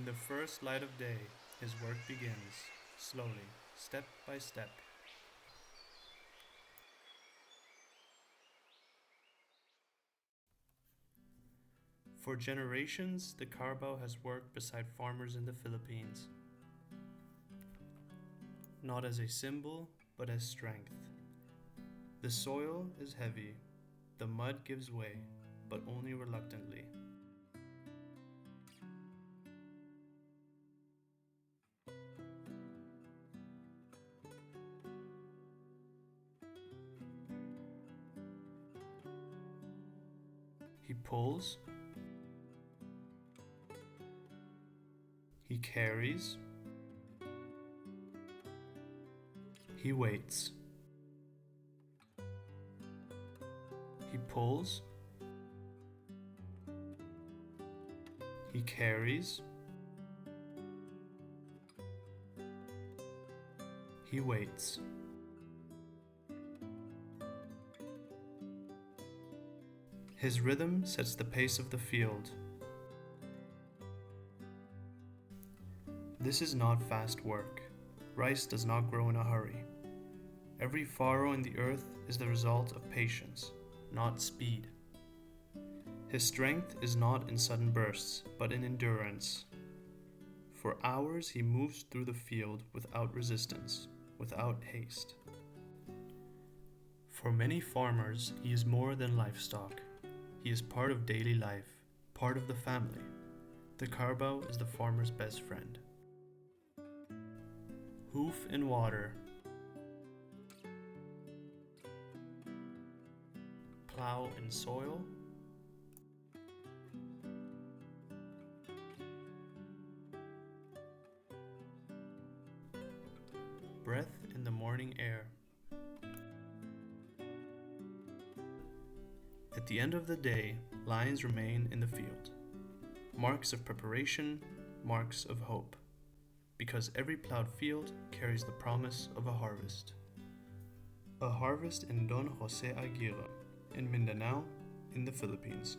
In the first light of day, his work begins, slowly, step by step. For generations, the Carabao has worked beside farmers in the Philippines, not as a symbol, but as strength. The soil is heavy, the mud gives way, but only reluctantly. He pulls, he carries, he waits. He pulls, he carries, he waits. His rhythm sets the pace of the field. This is not fast work. Rice does not grow in a hurry. Every furrow in the earth is the result of patience, not speed. His strength is not in sudden bursts, but in endurance. For hours he moves through the field without resistance, without haste. For many farmers, he is more than livestock. He is part of daily life, part of the family. The Carabao is the farmer's best friend. Hoof in water. Plow in soil. Breath in the morning air. At the end of the day, lines remain in the field. Marks of preparation, marks of hope. Because every plowed field carries the promise of a harvest. A harvest in Don Jose Aguirre, in Mindanao, in the Philippines.